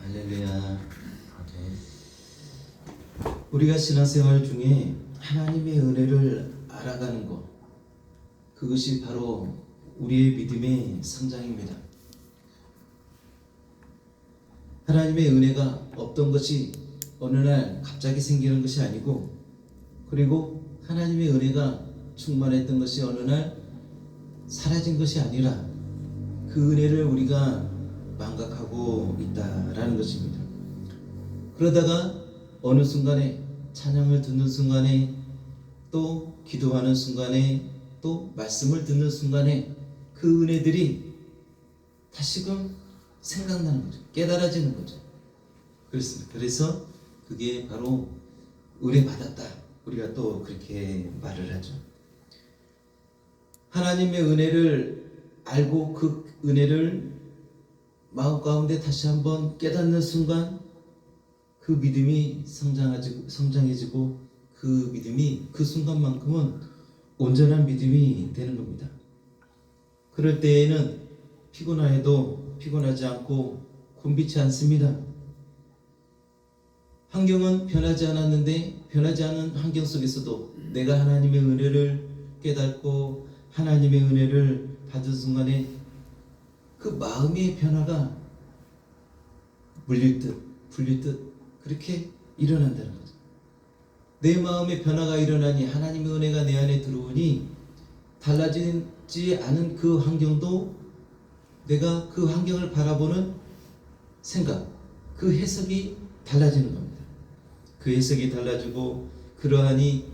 할렐루야. 우리가 신앙생활 중에 하나님의 은혜를 알아가는 것, 그것이 바로 우리의 믿음의 성장입니다. 하나님의 은혜가 없던 것이 어느 날 갑자기 생기는 것이 아니고, 그리고 하나님의 은혜가 충만했던 것이 어느 날 사라진 것이 아니라 그 은혜를 우리가 망각하고 있다라는 것입니다. 그러다가 어느 순간에 찬양을 듣는 순간에, 또 기도하는 순간에, 또 말씀을 듣는 순간에 그 은혜들이 다시금 생각나는 거죠. 깨달아지는 거죠. 그렇습니다. 그래서 그게 바로 은혜 받았다, 우리가 또 그렇게 말을 하죠. 하나님의 은혜를 알고 그 은혜를 마음 가운데 다시 한번 깨닫는 순간 그 믿음이 성장해지고 그 믿음이 그 순간만큼은 온전한 믿음이 되는 겁니다. 그럴 때에는 피곤해도 피곤하지 않고 곤비치 않습니다. 환경은 변하지 않았는데 변하지 않은 환경 속에서도 내가 하나님의 은혜를 깨닫고 하나님의 은혜를 받은 순간에 그 마음의 변화가 물릴 듯 불릴 듯 그렇게 일어난다는 거죠. 내 마음의 변화가 일어나니 하나님의 은혜가 내 안에 들어오니 달라지지 않은 그 환경도 내가 그 환경을 바라보는 생각, 그 해석이 달라지는 겁니다. 그 해석이 달라지고, 그러하니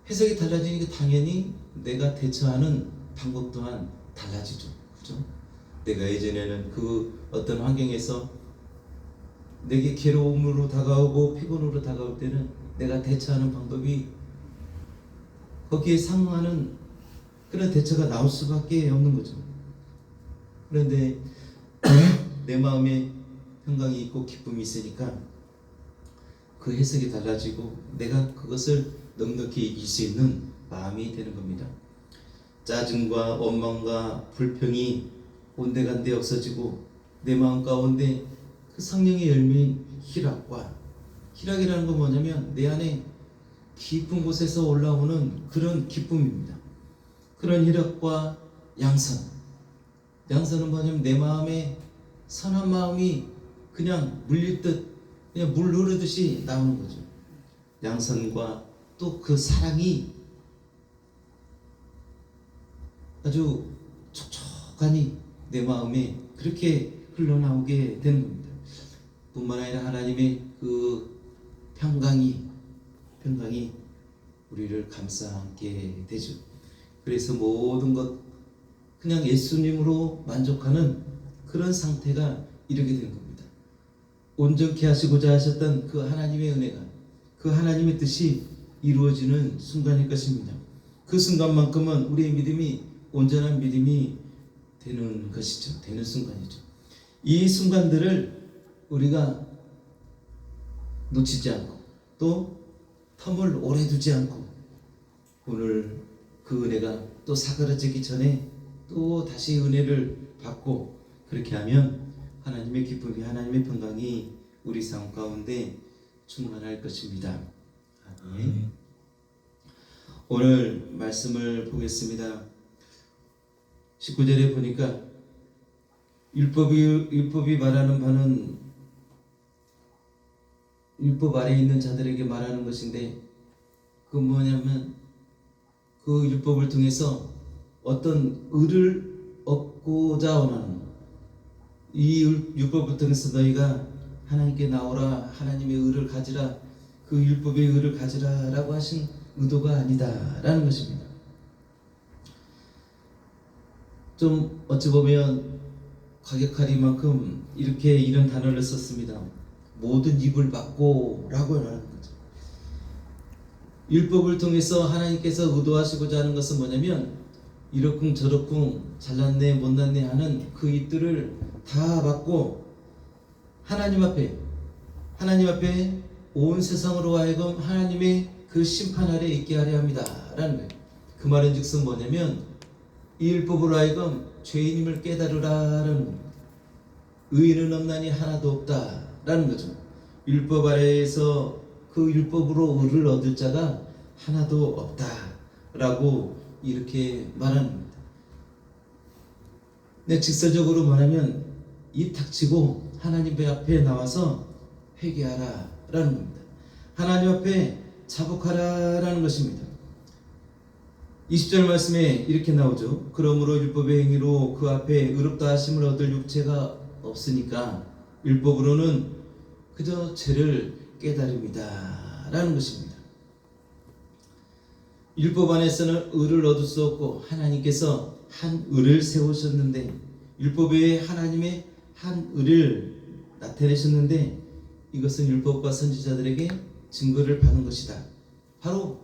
해석이 달라지니까 당연히 내가 대처하는 방법 또한 달라지죠. 그죠? 내가 예전에는 그 어떤 환경에서 내게 괴로움으로 다가오고 피곤으로 다가올 때는 내가 대처하는 방법이 거기에 상응하는 그런 대처가 나올 수밖에 없는 거죠. 그런데 내 마음에 평강이 있고 기쁨이 있으니까 그 해석이 달라지고 내가 그것을 넉넉히 이길 수 있는 마음이 되는 겁니다. 짜증과 원망과 불평이 온데간데 없어지고 내 마음 가운데 그 성령의 열매인 희락이라는 건 뭐냐면 내 안에 깊은 곳에서 올라오는 그런 기쁨입니다. 그런 희락과 양선은 뭐냐면 내 마음에 선한 마음이 그냥 물릴 듯 그냥 물 흐르듯이 나오는 거죠. 양선과 또 그 사랑이 아주 촉촉하니 내 마음에 그렇게 흘러나오게 되는 겁니다. 뿐만 아니라 하나님의 그 평강이 우리를 감싸 안게 되죠. 그래서 모든 것 그냥 예수님으로 만족하는 그런 상태가 이르게 된 겁니다. 온전케 하시고자 하셨던 그 하나님의 은혜가, 그 하나님의 뜻이 이루어지는 순간일 것입니다. 그 순간만큼은 우리의 믿음이 온전한 믿음이 되는 것이죠. 되는 순간이죠. 이 순간들을 우리가 놓치지 않고 또 텀을 오래 두지 않고 오늘 그 은혜가 또 사그라지기 전에 또 다시 은혜를 받고 그렇게 하면 하나님의 기쁨이, 하나님의 평강이 우리 삶 가운데 충만할 것입니다. 아멘. 오늘 말씀을 보겠습니다. 19절에 보니까 율법이 말하는 바는 율법 아래에 있는 자들에게 말하는 것인데, 그 뭐냐면 그 율법을 통해서 어떤 의를 얻고자 원하는 것. 이 율법을 통해서 너희가 하나님께 나오라, 하나님의 의를 가지라, 그 율법의 의를 가지라 라고 하신 의도가 아니다라는 것입니다. 좀 어찌 보면 과격하리만큼 이렇게 이런 단어를 썼습니다. 모든 입을 막고 라고 하는 거죠. 율법을 통해서 하나님께서 의도하시고자 하는 것은 뭐냐면 이러쿵 저러쿵 잘났네 못났네 하는 그 입들을 다 막고 하나님 앞에 온 세상으로 하여금 하나님의 그 심판 아래 있게 하려 합니다 라는 거예요. 그 말은 즉슨 뭐냐면 이 율법으로 하여금 죄인임을 깨달으라는 겁니다. 의인은 없나니 하나도 없다라는 거죠. 율법 아래에서 그 율법으로 의를 얻을 자가 하나도 없다라고 이렇게 말하는 겁니다. 네, 직설적으로 말하면 입 닥치고 하나님 앞에 나와서 회개하라라는 겁니다. 하나님 앞에 자복하라라는 것입니다. 20절 말씀에 이렇게 나오죠. 그러므로 율법의 행위로 그 앞에 의롭다 하심을 얻을 육체가 없으니까 율법으로는 그저 죄를 깨달음이다 라는 것입니다. 율법 안에서는 의를 얻을 수 없고 하나님께서 한 의를 세우셨는데, 율법 외에 하나님의 한 의를 나타내셨는데, 이것은 율법과 선지자들에게 증거를 받은 것이다. 바로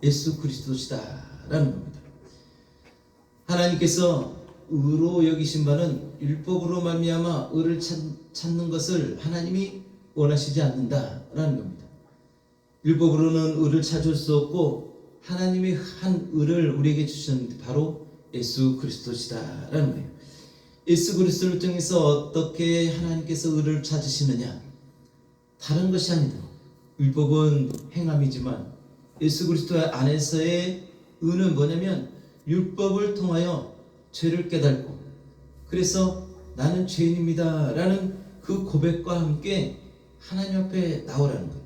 예수 그리스도시다 라는 겁니다. 하나님께서 의로 여기신 바는 율법으로 말미암아 의를 찾는 것을 하나님이 원하시지 않는다라는 겁니다. 율법으로는 의를 찾을 수 없고 하나님이 한 의를 우리에게 주셨는데 바로 예수 그리스도시다라는 거예요. 예수 그리스도를 통해서 어떻게 하나님께서 의를 찾으시느냐? 다른 것이 아니다. 율법은 행함이지만 예수 그리스도 안에서의 의는 뭐냐면 율법을 통하여 죄를 깨닫고, 그래서 나는 죄인입니다 라는 그 고백과 함께 하나님 앞에 나오라는 거예요.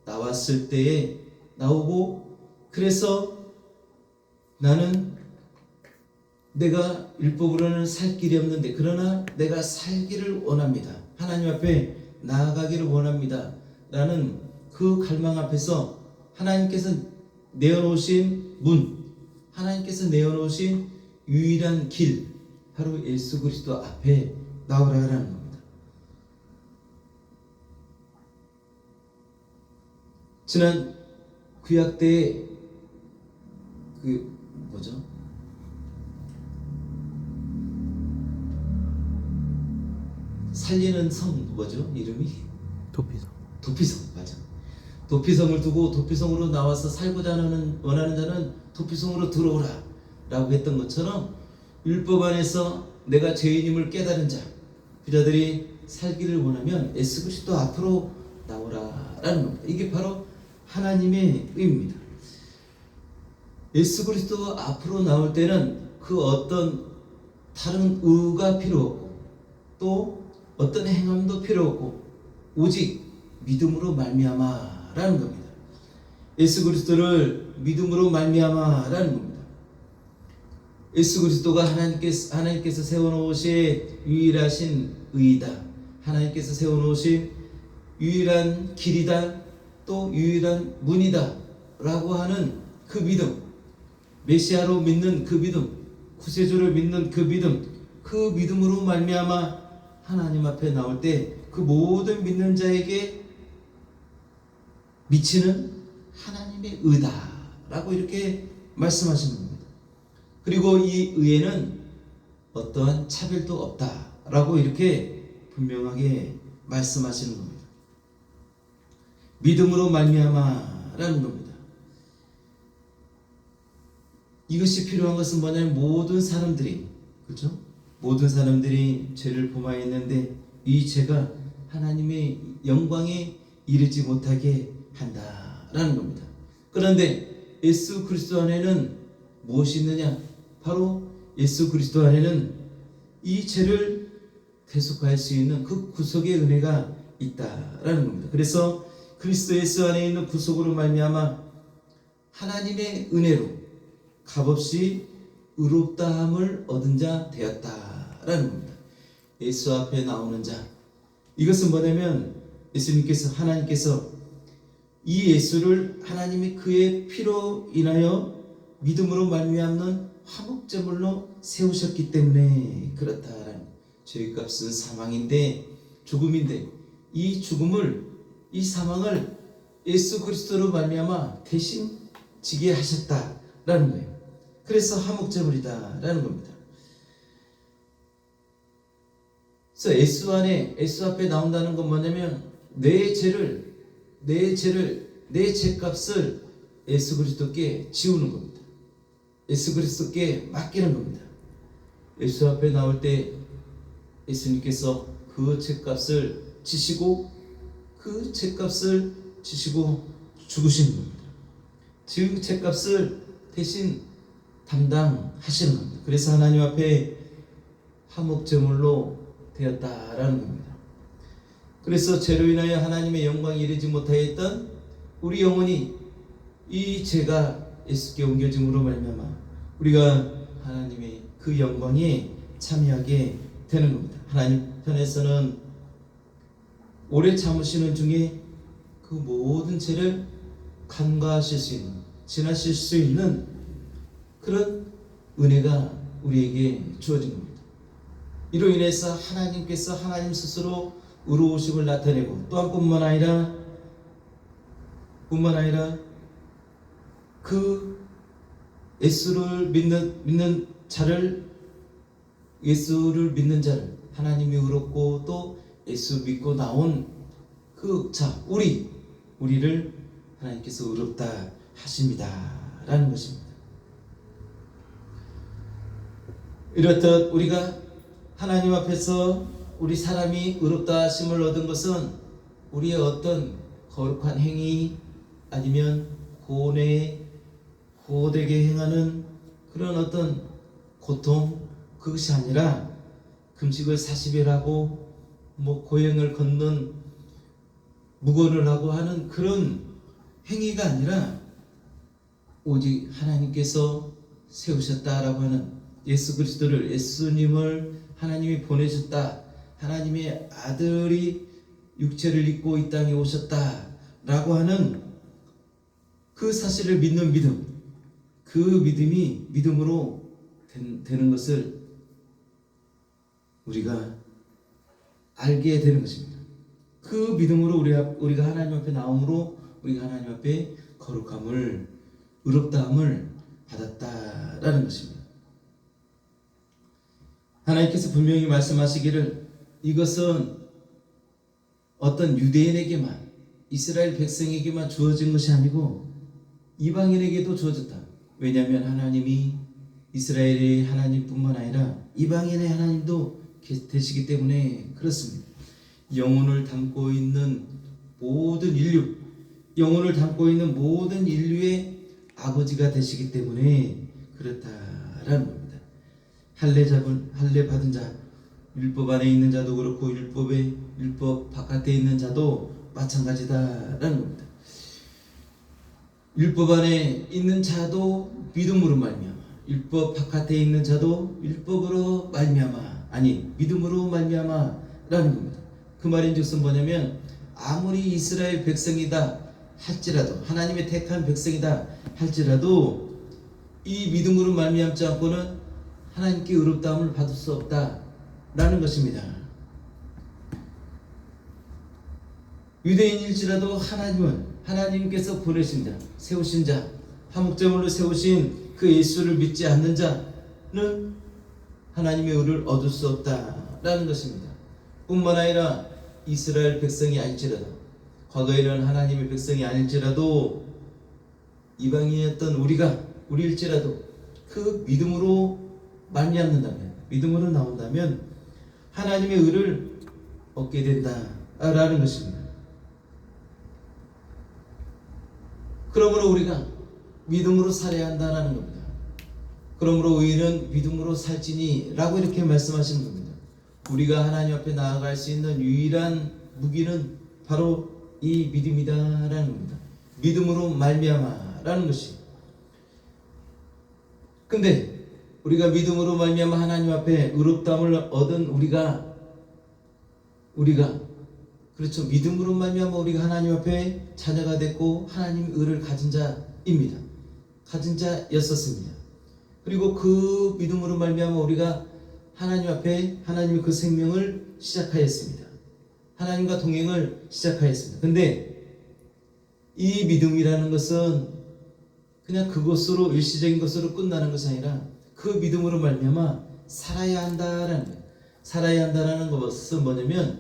나왔을 때에 나오고, 그래서 나는 내가 율법으로는 살 길이 없는데 그러나 내가 살기를 원합니다. 하나님 앞에 나아가기를 원합니다 라는 그 갈망 앞에서 하나님께서 내어놓으신 문, 하나님께서 내어놓으신 유일한 길, 바로 예수 그리스도 앞에 나오라라는 겁니다. 지난 구약 때에 살리는 성 뭐죠? 이름이? 도피성 맞아. 도피성을 두고 도피성으로 나와서 살고자 하는 원하는 자는 도피성으로 들어오라 라고 했던 것처럼, 율법 안에서 내가 죄인임을 깨달은 자, 그 자들이 살기를 원하면 예수 그리스도 앞으로 나오라라는 겁니다. 이게 바로 하나님의 의입니다. 예수 그리스도 앞으로 나올 때는 그 어떤 다른 의가 필요 없고 또 어떤 행함도 필요 없고 오직 믿음으로 말미암아라는 겁니다. 예수 그리스도를 믿음으로 말미암아라는 겁니다. 예수 그리스도가 하나님께서 세워놓으신 유일하신 의이다. 하나님께서 세워놓으신 유일한 길이다. 또 유일한 문이다 라고 하는 그 믿음, 메시아로 믿는 그 믿음, 구세주를 믿는 그 믿음으로 말미암아 하나님 앞에 나올 때 그 모든 믿는 자에게 미치는 하나님의 의다라고 이렇게 말씀하시는 겁니다. 그리고 이 의에는 어떠한 차별도 없다라고 이렇게 분명하게 말씀하시는 겁니다. 믿음으로 말미암아라는 겁니다. 이것이 필요한 것은 뭐냐면 모든 사람들이, 그렇죠? 모든 사람들이 죄를 범하였는데 이 죄가 하나님의 영광에 이르지 못하게 한다라는 겁니다. 그런데 예수 그리스도 안에는 무엇이 있느냐? 바로 예수 그리스도 안에는 이 죄를 대속할 수 있는 그 구속의 은혜가 있다라는 겁니다. 그래서 그리스도 예수 안에 있는 구속으로 말미암아 하나님의 은혜로 값없이 의롭다함을 얻은 자 되었다라는 겁니다. 예수 앞에 나오는 자, 이것은 뭐냐면 하나님께서 이 예수를 하나님이 그의 피로 인하여 믿음으로 말미암는 화목제물로 세우셨기 때문에 그렇다라는, 죄값은 사망인데, 죽음인데 이 죽음을, 이 사망을 예수 그리스도로 말미암아 대신 지게 하셨다라는 거예요. 그래서 화목제물이다라는 겁니다. 그래서 예수 앞에 나온다는 건 뭐냐면 내 죄값을 예수 그리스도께 지우는 겁니다. 예수 그리스도께 맡기는 겁니다. 예수 앞에 나올 때 예수님께서 그 책값을 지시고 그 책값을 지시고 죽으신 겁니다. 즉 책값을 대신 담당하시는 겁니다. 그래서 하나님 앞에 화목제물로 되었다라는 겁니다. 그래서 죄로 인하여 하나님의 영광에 이르지 못하였던 우리 영혼이 이 죄가 예수께 옮겨짐으로 말미암아 우리가 하나님의 그 영광에 참여하게 되는 겁니다. 하나님 편에서는 오래 참으시는 중에 그 모든 죄를 간과하실 수 있는, 지나실 수 있는 그런 은혜가 우리에게 주어진 겁니다. 이로 인해서 하나님께서 하나님 스스로 의로우심을 나타내고 또한 뿐만 아니라 그 예수를 믿는 자를 하나님이 의롭고 또 예수 믿고 나온 그 자 우리를 하나님께서 의롭다 하십니다라는 것입니다. 이렇듯 우리가 하나님 앞에서 우리 사람이 의롭다 하심을 얻은 것은 우리의 어떤 거룩한 행위 아니면 고되게 행하는 그런 어떤 고통, 그것이 아니라 금식을 40일 하고 고행을 걷는 묵언을 하고 하는 그런 행위가 아니라 오직 하나님께서 세우셨다라고 하는 예수님을 하나님이 보내셨다, 하나님의 아들이 육체를 입고 이 땅에 오셨다라고 하는 그 사실을 믿는 믿음, 그 믿음이 믿음으로 되는 것을 우리가 알게 되는 것입니다. 그 믿음으로 우리가 하나님 앞에 나옴으로 우리가 하나님 앞에 거룩함을, 의롭다함을 받았다라는 것입니다. 하나님께서 분명히 말씀하시기를 이것은 어떤 유대인에게만, 이스라엘 백성에게만 주어진 것이 아니고 이방인에게도 주어졌다. 왜냐하면 하나님이 이스라엘의 하나님뿐만 아니라 이방인의 하나님도 되시기 때문에 그렇습니다. 영혼을 담고 있는 모든 인류의 아버지가 되시기 때문에 그렇다라는 겁니다. 할례 받은 자, 율법 안에 있는 자도 그렇고 율법 바깥에 있는 자도 마찬가지다라는 겁니다. 율법 안에 있는 자도 믿음으로 말미암아, 율법 바깥에 있는 자도 믿음으로 말미암아라는 겁니다. 그 말인즉슨 뭐냐면 아무리 이스라엘 백성이다 할지라도, 하나님의 택한 백성이다 할지라도 이 믿음으로 말미암지 않고는 하나님께 의롭다함을 받을 수 없다라는 것입니다. 유대인일지라도 하나님께서 보내신 자, 세우신 자, 화목제물로 세우신 그 예수를 믿지 않는 자는 하나님의 의를 얻을 수 없다라는 것입니다. 뿐만 아니라 이스라엘 백성이 아닐지라도, 과거에는 하나님의 백성이 아닐지라도 이방인이었던 우리일지라도 그 믿음으로 믿음으로 나온다면 하나님의 의를 얻게 된다라는 것입니다. 그러므로 우리가 믿음으로 살아야 한다는 겁니다. 그러므로 의인은 믿음으로 살지니 라고 이렇게 말씀하시는 겁니다. 우리가 하나님 앞에 나아갈 수 있는 유일한 무기는 바로 이 믿음이다라는 겁니다. 믿음으로 말미암아라는 것이. 근데 우리가 믿음으로 말미암아 하나님 앞에 의롭다함을 얻은 우리가 그렇죠. 믿음으로 말미암아 우리가 하나님 앞에 자녀가 됐고 하나님 의를 가진 자입니다. 가진 자였었습니다. 그리고 그 믿음으로 말미암아 우리가 하나님 앞에 하나님의 그 생명을 시작하였습니다. 하나님과 동행을 시작하였습니다. 근데 이 믿음이라는 것은 그냥 그것으로 일시적인 것으로 끝나는 것이 아니라 그 믿음으로 말미암아 살아야 한다라는 거예요. 살아야 한다라는 것은 뭐냐면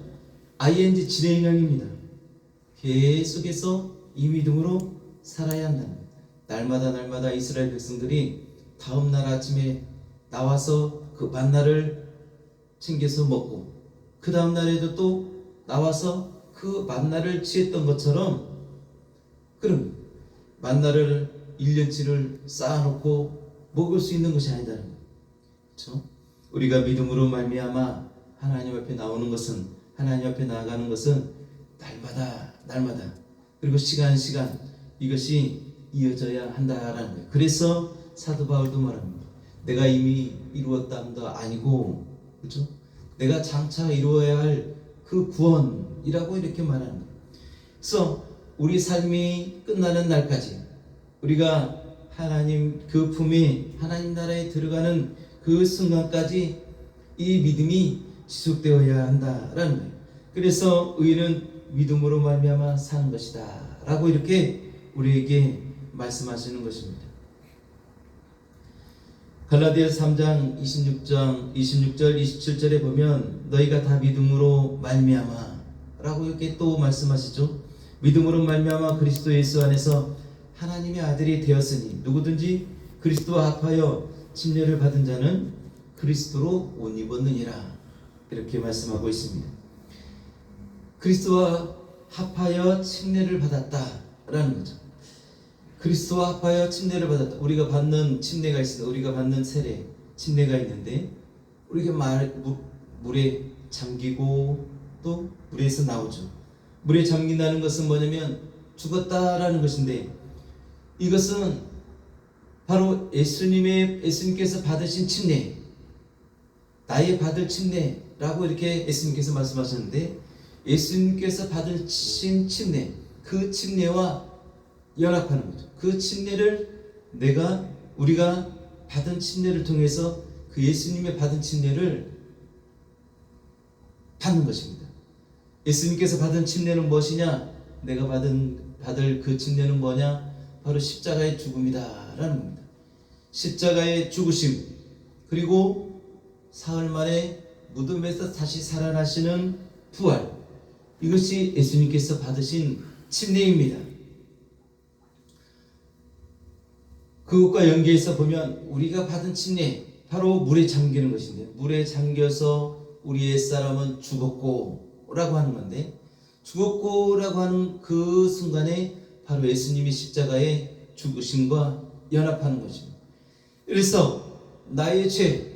ing 진행형입니다. 계속해서 이 믿음으로 살아야 한다는 거예요. 날마다 이스라엘 백성들이 다음날 아침에 나와서 그 만나를 챙겨서 먹고 그 다음 날에도 또 나와서 그 만나를 취했던 것처럼, 그럼 만나를 1년치를 쌓아놓고 먹을 수 있는 것이 아니다는 거예요. 그렇죠? 우리가 믿음으로 말미암아 하나님 앞에 나오는 것은, 하나님 앞에 나아가는 것은 날마다 그리고 시간 이것이 이어져야 한다라는 거예요. 그래서 사도 바울도 말합니다. 내가 이미 이루었다도 아니고, 그렇죠? 내가 장차 이루어야 할 그 구원이라고 이렇게 말하는 거예요. 그래서 우리 삶이 끝나는 날까지 우리가 하나님 그 품에, 하나님 나라에 들어가는 그 순간까지 이 믿음이 지속되어야 한다라는 거예요. 그래서 의인은 믿음으로 말미암아 사는 것이다 라고 이렇게 우리에게 말씀하시는 것입니다. 갈라디아서 3장 26절 27절에 보면 너희가 다 믿음으로 말미암아 라고 이렇게 또 말씀하시죠. 믿음으로 말미암아 그리스도 예수 안에서 하나님의 아들이 되었으니 누구든지 그리스도와 합하여 침례를 받은 자는 그리스도로 옷 입었느니라, 이렇게 말씀하고 있습니다. 그리스도와 합하여 침례를 받았다라는 거죠. 그리스도와 합하여 침례를 받았다. 우리가 받는 침례가 있습니다. 우리가 받는 세례, 침례가 있는데, 우리가 물에 잠기고 또 물에서 나오죠. 물에 잠긴다는 것은 뭐냐면 죽었다라는 것인데, 이것은 바로 예수님께서 받으신 침례, 나의 받을 침례라고 이렇게 예수님께서 말씀하셨는데, 예수님께서 받으신 침례, 그 침례와 연합하는 거죠. 그 침례를 우리가 받은 침례를 통해서 그 예수님의 받은 침례를 받는 것입니다. 예수님께서 받은 침례는 무엇이냐? 내가 받을 그 침례는 뭐냐? 바로 십자가의 죽음이다 라는 겁니다. 십자가의 죽으심, 그리고 사흘 만에 무덤에서 다시 살아나시는 부활, 이것이 예수님께서 받으신 침례입니다. 그것과 연계해서 보면 우리가 받은 침례, 바로 물에 잠기는 것인데, 물에 잠겨서 우리 옛사람은 죽었고 라고 하는 건데, 죽었고 라고 하는 그 순간에 바로 예수님이 십자가에 죽으심과 연합하는 것입니다. 그래서 나의 죄,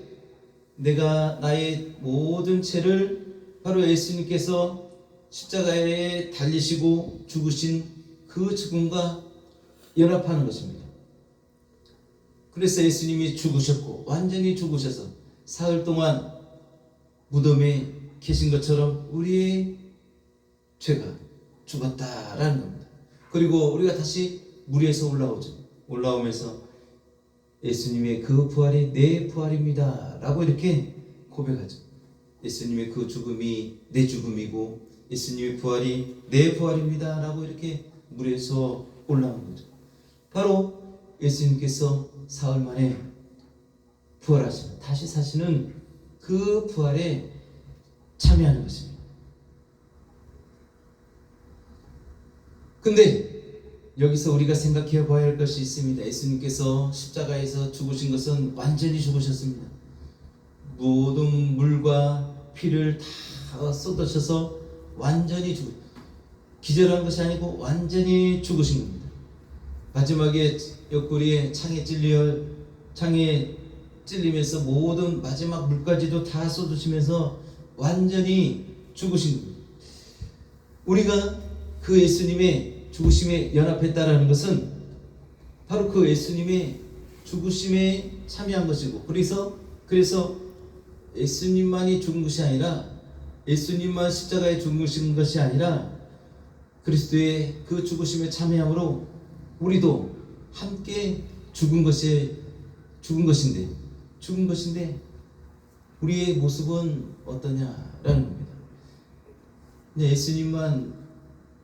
나의 모든 죄를 바로 예수님께서 십자가에 달리시고 죽으신 그 죽음과 연합하는 것입니다. 그래서 예수님이 죽으셨고, 완전히 죽으셔서 사흘 동안 무덤에 계신 것처럼 우리의 죄가 죽었다라는 겁니다. 그리고 우리가 다시 물 위에서 올라오면서 예수님의 그 부활이 내 부활입니다 라고 이렇게 고백하죠. 예수님의 그 죽음이 내 죽음이고 예수님의 부활이 내 부활입니다 라고 이렇게 물에서 올라오는 거죠. 바로 예수님께서 사흘 만에 부활하시는, 다시 사시는 그 부활에 참여하는 것입니다. 근데 여기서 우리가 생각해 봐야 할 것이 있습니다. 예수님께서 십자가에서 죽으신 것은 완전히 죽으셨습니다. 모든 물과 피를 다 쏟으셔서 완전히 기절한 것이 아니고 완전히 죽으신 겁니다. 마지막에 옆구리에 창에 찔리면서 모든 마지막 물까지도 다 쏟으시면서 완전히 죽으신 겁니다. 우리가 그 예수님의 죽으심에 연합했다라는 것은 바로 그 예수님의 죽으심에 참여한 것이고, 그래서 예수님만이 죽은 것이 아니라, 예수님만 십자가에 죽으신 것이 아니라 그리스도의 그 죽으심에 참여함으로 우리도 함께 죽은 것인데 우리의 모습은 어떠냐라는 겁니다. 예수님만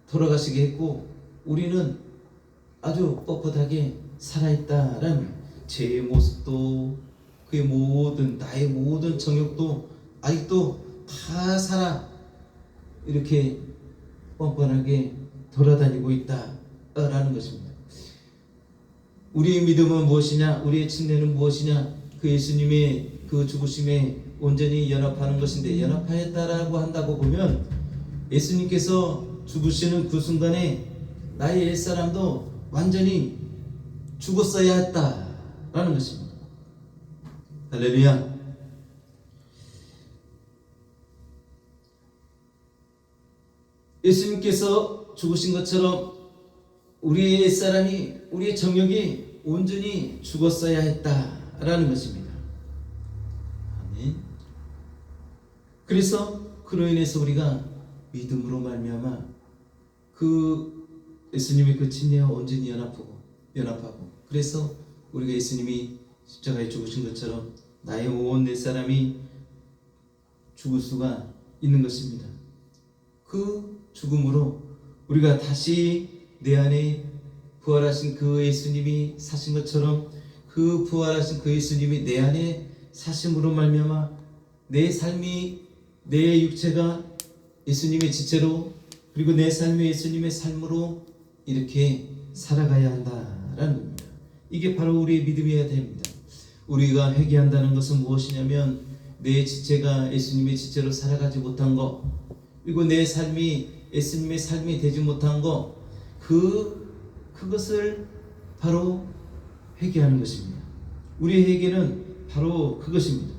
돌아가시게 했고 우리는 아주 뻣뻣하게 살아있다라는, 제 모습도 그의 나의 모든 정욕도 아직도 다 살아 이렇게 뻔뻔하게 돌아다니고 있다라는 것입니다. 우리의 믿음은 무엇이냐? 우리의 침례는 무엇이냐? 그 예수님의 그 죽으심에 온전히 연합하는 것인데, 연합하였다라고 한다고 보면 예수님께서 죽으시는 그 순간에 나의 옛사람도 완전히 죽었어야 했다라는 것입니다. 할렐루야. 예수님께서 죽으신 것처럼 우리의 옛사람이, 우리의 정욕이 온전히 죽었어야 했다라는 것입니다. 아멘. 그래서 그로 인해서 우리가 믿음으로 말미암아 그 예수님의 그 침례와 온전히 연합하고, 그래서 우리가 예수님이 십자가에 죽으신 것처럼 나의 온 옛사람이 죽을 수가 있는 것입니다. 그 죽음으로 우리가 다시 내 안에 부활하신 그 예수님이 사신 것처럼, 그 부활하신 그 예수님이 내 안에 사심으로 말미암아 내 삶이, 내 육체가 예수님의 지체로, 그리고 내 삶이 예수님의 삶으로 이렇게 살아가야 한다라는 겁니다. 이게 바로 우리의 믿음이어야 됩니다. 우리가 회개한다는 것은 무엇이냐면 내 지체가 예수님의 지체로 살아가지 못한 것, 그리고 내 삶이 예수님의 삶이 되지 못한 것, 그것을 바로 회개하는 것입니다. 우리의 회개는 바로 그것입니다.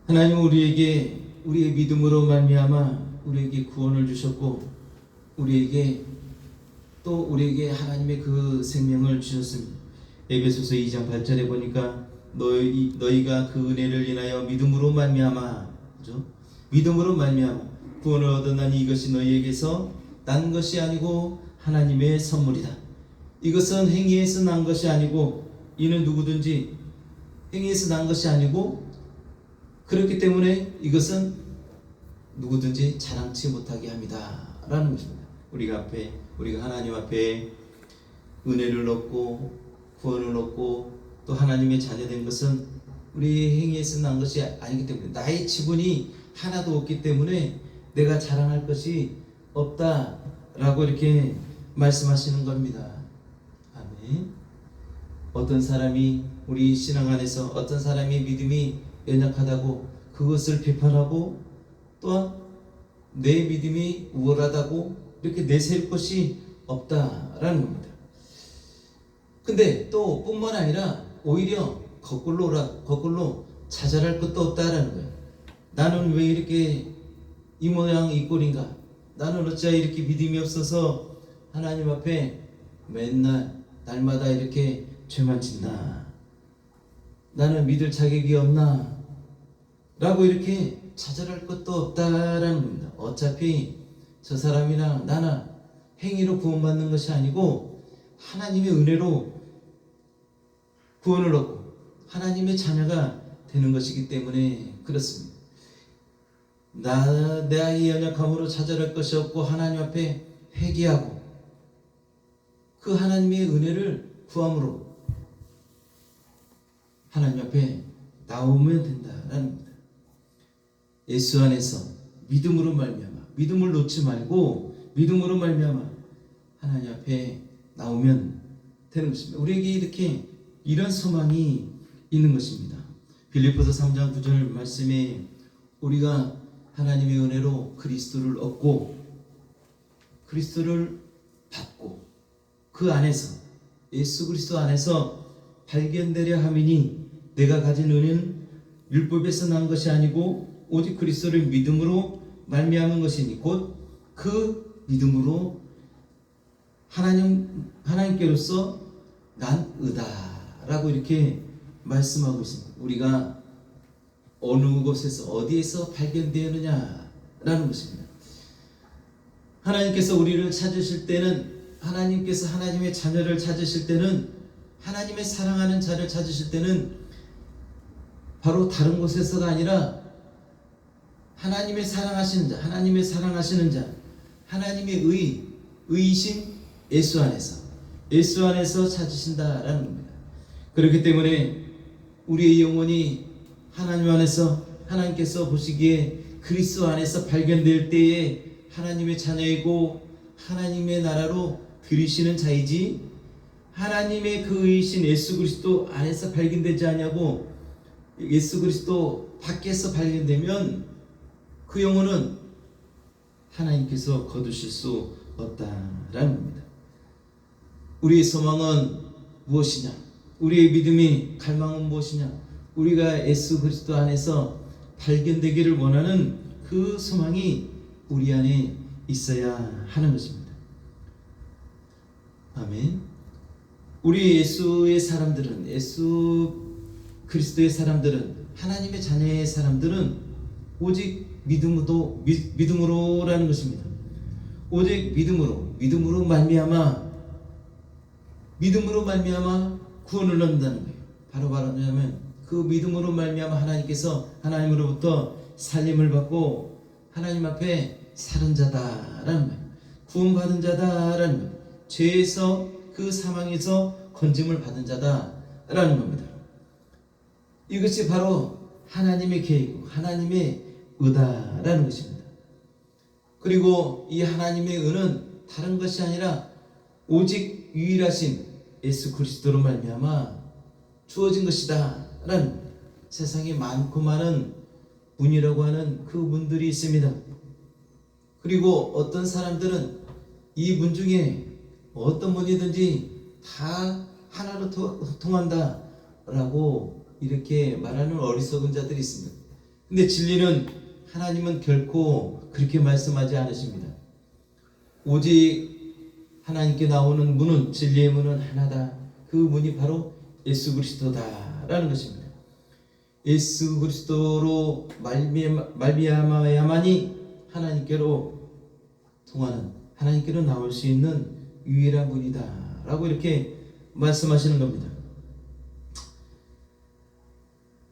하나님은 우리에게, 우리의 믿음으로 말미암아 우리에게 구원을 주셨고, 우리에게 하나님의 그 생명을 주셨습니다. 에베소서 2장 8절에 보니까 너희가 그 은혜를 인하여 믿음으로 말미암아, 그죠? 믿음으로 말미암아 구원을 얻었나니 이것이 너희에게서 난 것이 아니고 하나님의 선물이다. 이것은 행위에서 난 것이 아니고, 이는 누구든지 행위에서 난 것이 아니고, 그렇기 때문에 이것은 누구든지 자랑치 못하게 합니다 라는 것입니다. 우리가 하나님 앞에 은혜를 얻고 구원을 얻고 또 하나님의 자녀된 것은 우리의 행위에서 난 것이 아니기 때문에, 나의 지분이 하나도 없기 때문에 내가 자랑할 것이 없다라고 이렇게 말씀하시는 겁니다. 아멘. 어떤 사람이, 우리 신앙 안에서 어떤 사람이 믿음이 연약하다고 그것을 비판하고, 또한 내 믿음이 우월하다고 이렇게 내세울 것이 없다라는 겁니다. 근데 또 뿐만 아니라 오히려 거꾸로 자잘할 것도 없다라는 거예요. 나는 왜 이렇게 이 모양 이 꼴인가? 나는 어찌 이렇게 믿음이 없어서 하나님 앞에 맨날 날마다 이렇게 죄만 짓나? 나는 믿을 자격이 없나? 라고 이렇게 자잘할 것도 없다라는 겁니다. 어차피 저 사람이나 나나 행위로 구원받는 것이 아니고 하나님의 은혜로 구원을 얻고 하나님의 자녀가 되는 것이기 때문에 그렇습니다. 나의 연약함으로 자잘할 것이 없고 하나님 앞에 회개하고 그 하나님의 은혜를 구함으로 하나님 앞에 나오면 된다라는 겁니다. 예수 안에서 믿음으로 말미암아, 믿음을 놓지 말고 믿음으로 말미암아 하나님 앞에 나오면 되는 것입니다. 우리에게 이렇게 이런 소망이 있는 것입니다. 빌립보서 3장 9절 말씀에 우리가 하나님의 은혜로 그리스도를 얻고 그리스도를 받고 그 안에서 예수 그리스도 안에서 발견되려 함이니 내가 가진 은혜는 율법에서 난 것이 아니고 오직 그리스도를 믿음으로 말미암은 것이니 곧 그 믿음으로 하나님께로서 난 의다라고 이렇게 말씀하고 있습니다. 우리가 어느 곳에서 어디에서 발견되었느냐라는 것입니다. 하나님께서 우리를 찾으실 때는, 하나님께서 하나님의 자녀를 찾으실 때는, 하나님의 사랑하는 자를 찾으실 때는 바로 다른 곳에서가 아니라 하나님의 사랑하시는 자, 하나님의 사랑하시는 자, 하나님의 의이신 예수 안에서 찾으신다라는 겁니다. 그렇기 때문에 우리의 영혼이 하나님 안에서, 하나님께서 보시기에 그리스도 안에서 발견될 때에 하나님의 자녀이고 하나님의 나라로 들이시는 자이지, 하나님의 그 의신 예수 그리스도 안에서 발견되지 않냐고 예수 그리스도 밖에서 발견되면 그 영혼은 하나님께서 거두실 수 없다라는 겁니다. 우리의 소망은 무엇이냐? 우리의 믿음이 갈망은 무엇이냐? 우리가 예수 그리스도 안에서 발견되기를 원하는 그 소망이 우리 안에 있어야 하는 것입니다. 아멘. 우리 예수의 사람들은, 예수 그리스도의 사람들은, 하나님의 자녀의 사람들은 오직 믿음으로라는 것입니다. 오직 믿음으로 말미암아 구원을 얻는다는 거예요. 바로 뭐냐면 그 믿음으로 말미암아 하나님께서 하나님으로부터 살림을 받고 하나님 앞에 사는 자다라는 거예요. 구원받은 자다라는 거예요. 죄에서 그 사망에서 건짐을 받은 자다라는 겁니다. 이것이 바로 하나님의 계획이고 하나님의 의다라는 것입니다. 그리고 이 하나님의 의는 다른 것이 아니라 오직 유일하신 예수 그리스도로 말미암아 주어진 것이다 라는, 세상에 많고 많은 문이라고 하는 그 문들이 있습니다. 그리고 어떤 사람들은 이 문 중에 어떤 문이든지 다 하나로 통한다 라고 이렇게 말하는 어리석은 자들이 있습니다. 근데 진리는, 하나님은 결코 그렇게 말씀하지 않으십니다. 오직 하나님께 나오는 문은, 진리의 문은 하나다. 그 문이 바로 예수 그리스도다라는 것입니다. 예수 그리스도로 말미암아야만이 하나님께로 통하는, 하나님께로 나올 수 있는 유일한 문이다 라고 이렇게 말씀하시는 겁니다.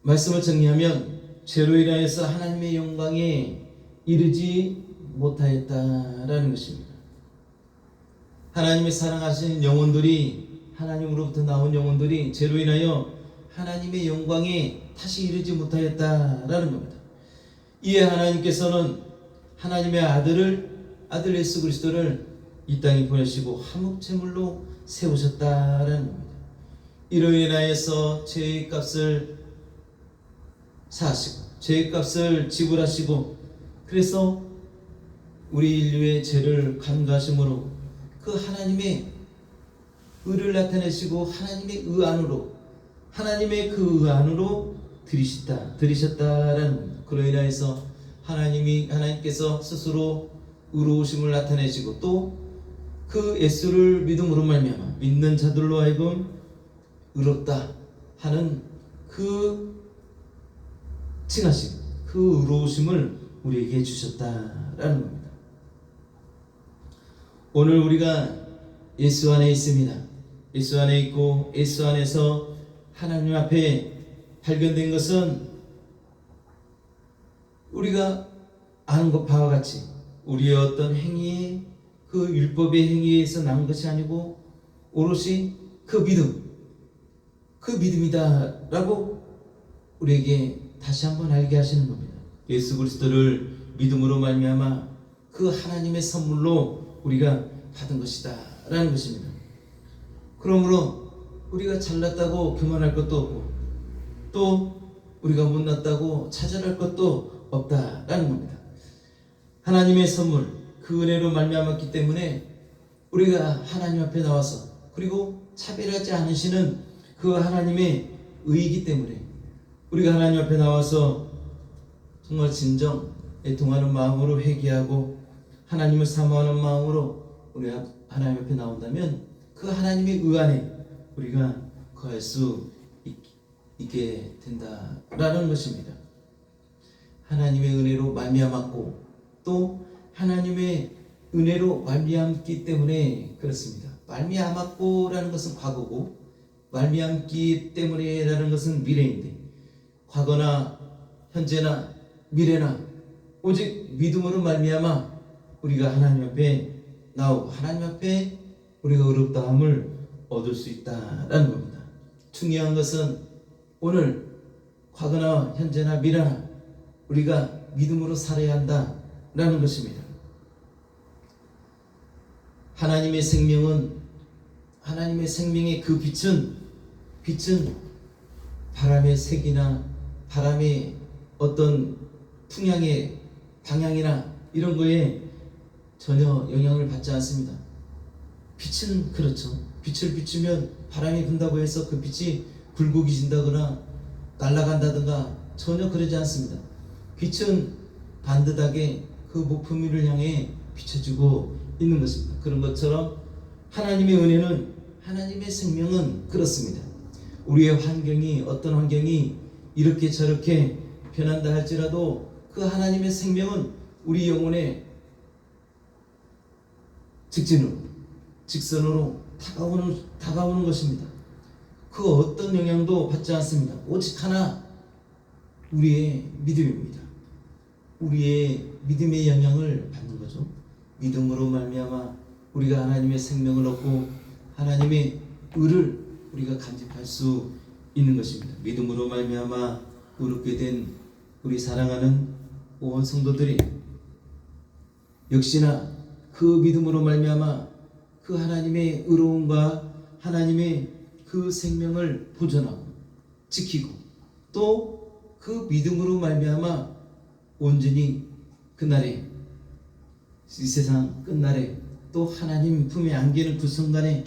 말씀을 정리하면 죄로 인하여서 하나님의 영광에 이르지 못하였다라는 것입니다. 하나님의 사랑하시는 영혼들이, 하나님으로부터 나온 영혼들이 죄로 인하여 하나님의 영광에 다시 이르지 못하였다라는 겁니다. 이에 하나님께서는 하나님의 아들 예수 그리스도를 이 땅에 보내시고 화목제물로 세우셨다라는 겁니다. 이로 인하여서 죄의 값을 사하시고 죄의 값을 지불하시고, 그래서 우리 인류의 죄를 간과하심으로 그 하나님의 의를 나타내시고 하나님의 의 안으로, 하나님의 그 의 안으로 들이셨다라는 겁니다. 그로 인하여서 하나님께서 스스로 의로우심을 나타내시고, 또 그 예수를 믿음으로 말미암아 믿는 자들로 하여금 의롭다 하는 그 칭하심, 그 의로우심을 우리에게 주셨다라는 겁니다. 오늘 우리가 예수 안에 있습니다. 예수 안에 있고 예수 안에서 하나님 앞에 발견된 것은 우리가 아는 것 바와 같이 우리의 어떤 행위에, 그 율법의 행위에서 난 것이 아니고 오롯이 그 믿음이다 라고 우리에게 다시 한번 알게 하시는 겁니다. 예수 그리스도를 믿음으로 말미암아 그 하나님의 선물로 우리가 받은 것이다 라는 것입니다. 그러므로 우리가 잘났다고 교만할 것도 없고, 또 우리가 못났다고 차별할 것도 없다라는 겁니다. 하나님의 선물, 그 은혜로 말미암았기 때문에 우리가 하나님 앞에 나와서, 그리고 차별하지 않으시는 그 하나님의 의이기 때문에 우리가 하나님 앞에 나와서 정말 진정 애통하는 마음으로 회개하고 하나님을 사모하는 마음으로 우리가 하나님 앞에 나온다면 그 하나님의 의 안에 우리가 거할 수 있게 된다라는 것입니다. 하나님의 은혜로 말미암았고, 또 하나님의 은혜로 말미암기 때문에 그렇습니다. 말미암았고라는 것은 과거고, 말미암기 때문에라는 것은 미래인데, 과거나 현재나 미래나 오직 믿음으로 말미암아 우리가 하나님 앞에 나오고 하나님 앞에 우리가 의롭다함을 얻을 수 있다라는 겁니다. 중요한 것은 오늘 과거나 현재나 미래나 우리가 믿음으로 살아야 한다라는 것입니다. 하나님의 생명은 하나님의 생명의 그 빛은 바람의 색이나 바람의 어떤 풍향의 방향이나 이런 거에 전혀 영향을 받지 않습니다. 빛은 그렇죠. 빛을 비추면 바람이 분다고 해서 그 빛이 굴곡이진다거나 날아간다든가 전혀 그러지 않습니다. 빛은 반듯하게 그 목표물을 향해 비춰주고 있는 것입니다. 그런 것처럼 하나님의 은혜는, 하나님의 생명은 그렇습니다. 우리의 환경이, 어떤 환경이 이렇게 저렇게 변한다 할지라도 그 하나님의 생명은 우리 영혼에 직선으로 다가오는 것입니다. 그 어떤 영향도 받지 않습니다. 오직 하나, 우리의 믿음입니다. 우리의 믿음의 영향을 받는 거죠. 믿음으로 말미암아 우리가 하나님의 생명을 얻고 하나님의 의를 우리가 간직할 수 있는 것입니다. 믿음으로 말미암아 의롭게 된 우리 사랑하는 온 성도들이 역시나 그 믿음으로 말미암아 그 하나님의 의로움과 하나님의 그 생명을 보존하고 지키고 또 그 믿음으로 말미암아 온전히 그날에, 이 세상 끝날에 또 하나님 품에 안기는 그 순간에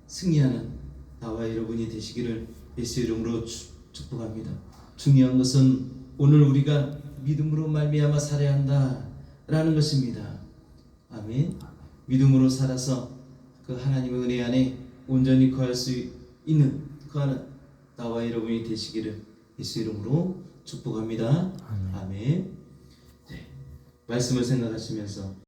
승리하는 나와 여러분이 되시기를 예수 이름으로 축복합니다. 중요한 것은 오늘 우리가 믿음으로 말미암아 살아야 한다라는 것입니다. 아멘. 믿음으로 살아서 그 하나님의 은혜 안에 온전히 거할 수 있는 그 하나 나와 여러분이 되시기를 예수 이름으로 축복합니다. 아멘. 네, 말씀을 생각하시면서